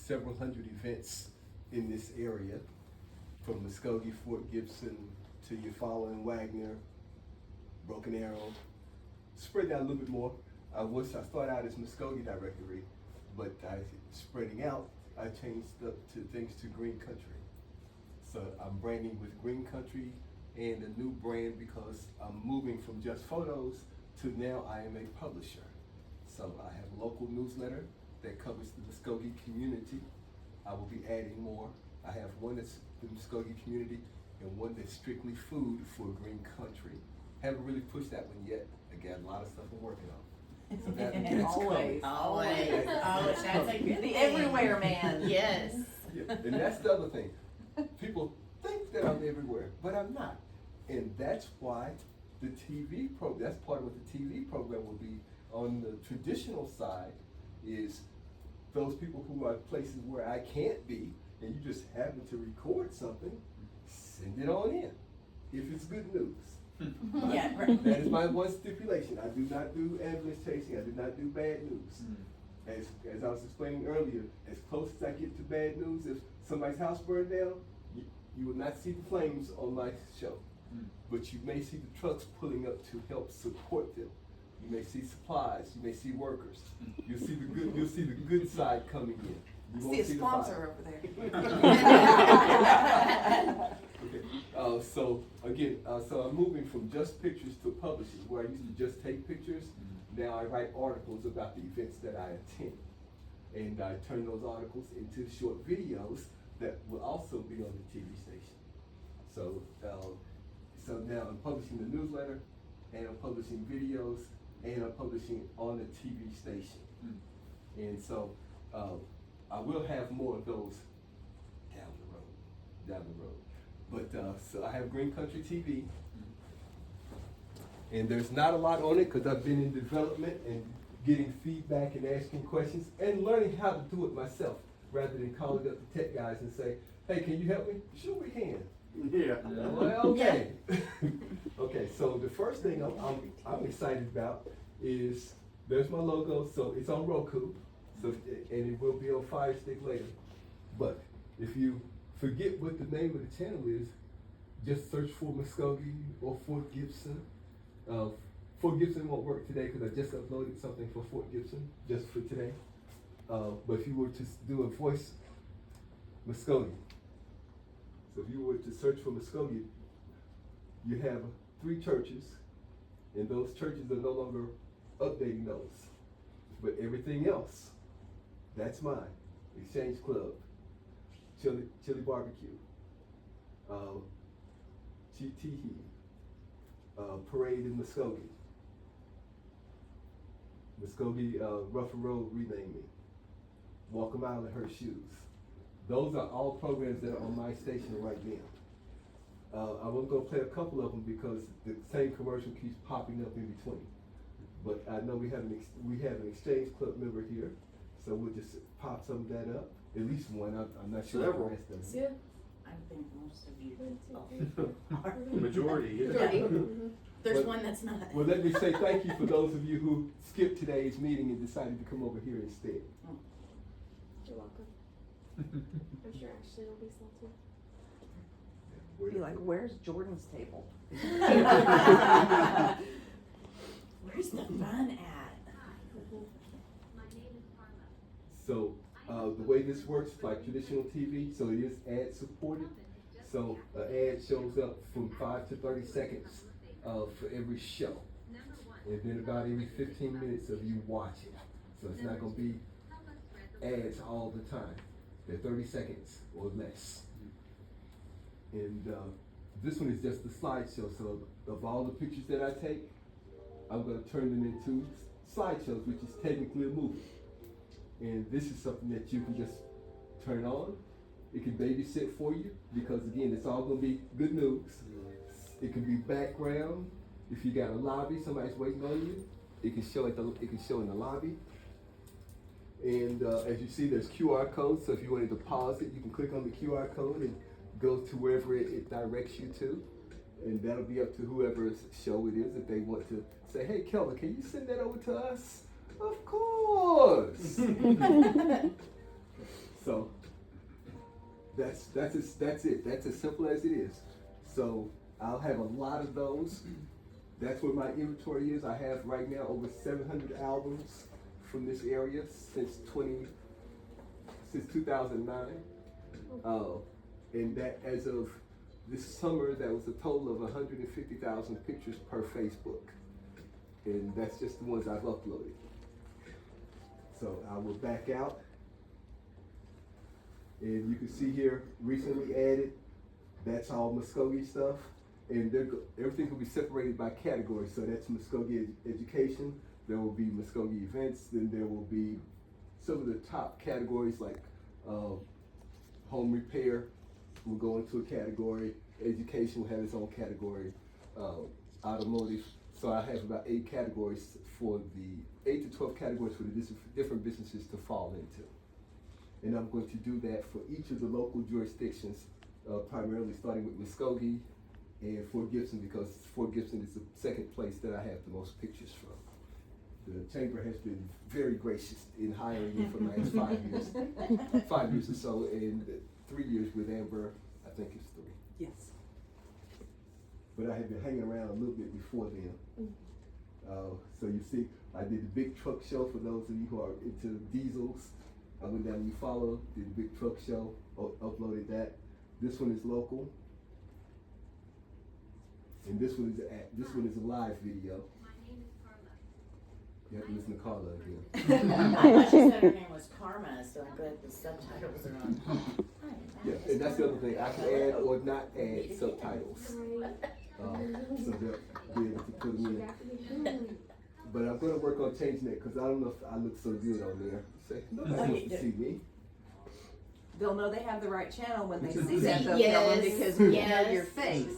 several hundred events in this area, from Muskogee, Fort Gibson, to Eufaula and Wagner, Broken Arrow. Spread out a little bit more. I started out as Muskogee Directory, but spreading out, I changed up to things to Green Country. So I'm branding with Green Country and a new brand because I'm moving from just photos to now I am a publisher. So I have a local newsletter that covers the Muskogee community. I will be adding more. I have one that's the Muskogee community and one that's strictly food for Green Country. Haven't really pushed that one yet. I got a lot of stuff I'm working on. So Always. Oh, that's a good The thing. everywhere man. Yes. Yeah, and that's the other thing. People think that I'm everywhere, but I'm not. And that's why the TV program, that's part of what the TV program will be on the traditional side, is those people who are places where I can't be, and you just happen to record something, send it on in, if it's good news. Yeah, right. That is my one stipulation. I do not do ambulance chasing, I do not do bad news. As I was explaining earlier, as close as I get to bad news, if somebody's house burned down, you will not see the flames on my show. But you may see the trucks pulling up to help support them. You may see supplies, you may see workers. You'll see the good side coming in. You won't See a the sponsor fire. over there. Okay. So again, so I'm moving from just pictures to publishing, where I used to just take pictures. Now I write articles about the events that I attend. And I turn those articles into short videos that will also be on the TV station. So, so now I'm publishing the newsletter, and I'm publishing videos, and I'm publishing on the TV station. And so I will have more of those down the road. But so I have Green Country TV, and there's not a lot on it because I've been in development and getting feedback and asking questions and learning how to do it myself, rather than calling up the tech guys and say, hey, can you help me? Sure we can. Yeah. Well, okay. Okay, so the first thing I'm excited about is, there's my logo, so it's on Roku, so and it will be on Fire Stick later. But if you forget what the name of the channel is, just search for Muskogee or Fort Gibson. Fort Gibson won't work today because I just uploaded something for Fort Gibson just for today. But if you were to do a voice Muskogee, so if you were to search for Muskogee, you have 3 churches, and those churches are no longer updating those. But everything else, that's mine. Exchange Club, Chili Barbecue, Chitihi, Parade in Muskogee, Rougher Road Rename Me, Walk a Mile in Her Shoes. Those are all programs that are on my station right now. I won't go play a couple of them because the same commercial keeps popping up in between. But I know we have an Exchange Club member here, so we'll just pop some of that up. At least one. I'm not sure Several. the rest of them. Yeah. I think most of you are. Majority, yeah. There's But- one that's not. Well, let me say thank you for those of you who skipped today's meeting and decided to come over here instead. You're welcome. I'm sure Ashley will be salty. Be like, where's Jordan's table? Where's the fun at? So the way this works, like traditional TV, so it is ad supported. So an ad shows up from 5 to 30 seconds for every show, and then about every 15 minutes of you watching. So it's not going to be ads all the time. They're 30 seconds or less. And this one is just the slideshow. So of all the pictures that I take, I'm going to turn them into slideshows, which is technically a movie. And this is something that you can just turn on. It can babysit for you because, again, it's all going to be good news. It can be background. If you got a lobby, somebody's waiting on you, it can show in the lobby. And as you see, there's QR codes. So if you wanted to pause it, you can click on the QR code and go to wherever it directs you to. And that'll be up to whoever's show it is. If they want to say, hey, Kelvin, can you send that over to us? Of course. So that's it. That's as simple as it is. So I'll have a lot of those. That's what my inventory is. I have right now over 700 albums from this area since 2009. And that as of this summer, that was a total of 150,000 pictures per Facebook. And that's just the ones I've uploaded. So I will back out. And you can see here, recently added, that's all Muskogee stuff. And everything will be separated by category. So that's Muskogee education. There will be Muskogee events. Then there will be some of the top categories like home repair will go into a category. Education will have its own category. Automotive. So I have about 8 categories for the 8 to 12 categories for the different businesses to fall into. And I'm going to do that for each of the local jurisdictions, primarily starting with Muskogee and Fort Gibson, because Fort Gibson is the second place that I have the most pictures from. The chamber has been very gracious in hiring me for the last 5 years, 5 years or so, and 3 years with Amber, I think it's 3. Yes. But I had been hanging around a little bit before then. So you see, I did the big truck show for those of you who are into diesels. I went down to Follow, did the big truck show, uploaded that. This one is local. And this one is a live video. You have to listen to Carla again. I thought you said her name was Karma, so I'm glad the subtitles are on. Yeah, and that's the other thing. I can add or not add subtitles. So they'll be able to put them in. But I'm going to work on changing it because I don't know if I look so good on there. Say, nobody wants to see me. They'll know they have the right channel when they see Yes. that, Kelvin, because we know Yes. your face.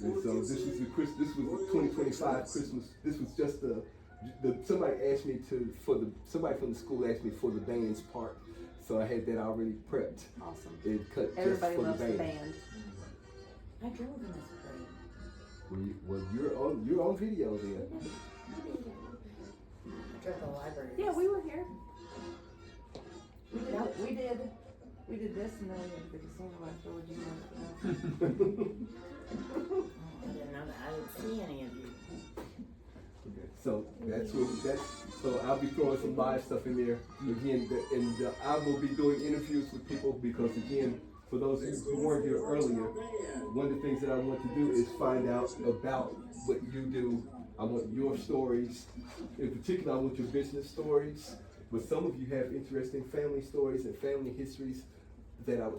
And so this was the 2025 Christmas. This was just somebody asked me somebody from the school asked me for the band's part, so I had that already prepped Awesome. and cut Everybody just for loves the the band. band. I drove in this parade. Well, you're on video then. I drove the library. Yeah, we were here. We did this and then we went to the casino afterwards, you know. Oh, I didn't know that. I didn't see any of you. Okay, so so I'll be throwing some live stuff in there again, and I will be doing interviews with people because again, for those who weren't here earlier, one of the things that I want to do is find out about what you do. I want your stories. In particular, I want your business stories. But some of you have interesting family stories and family histories that I would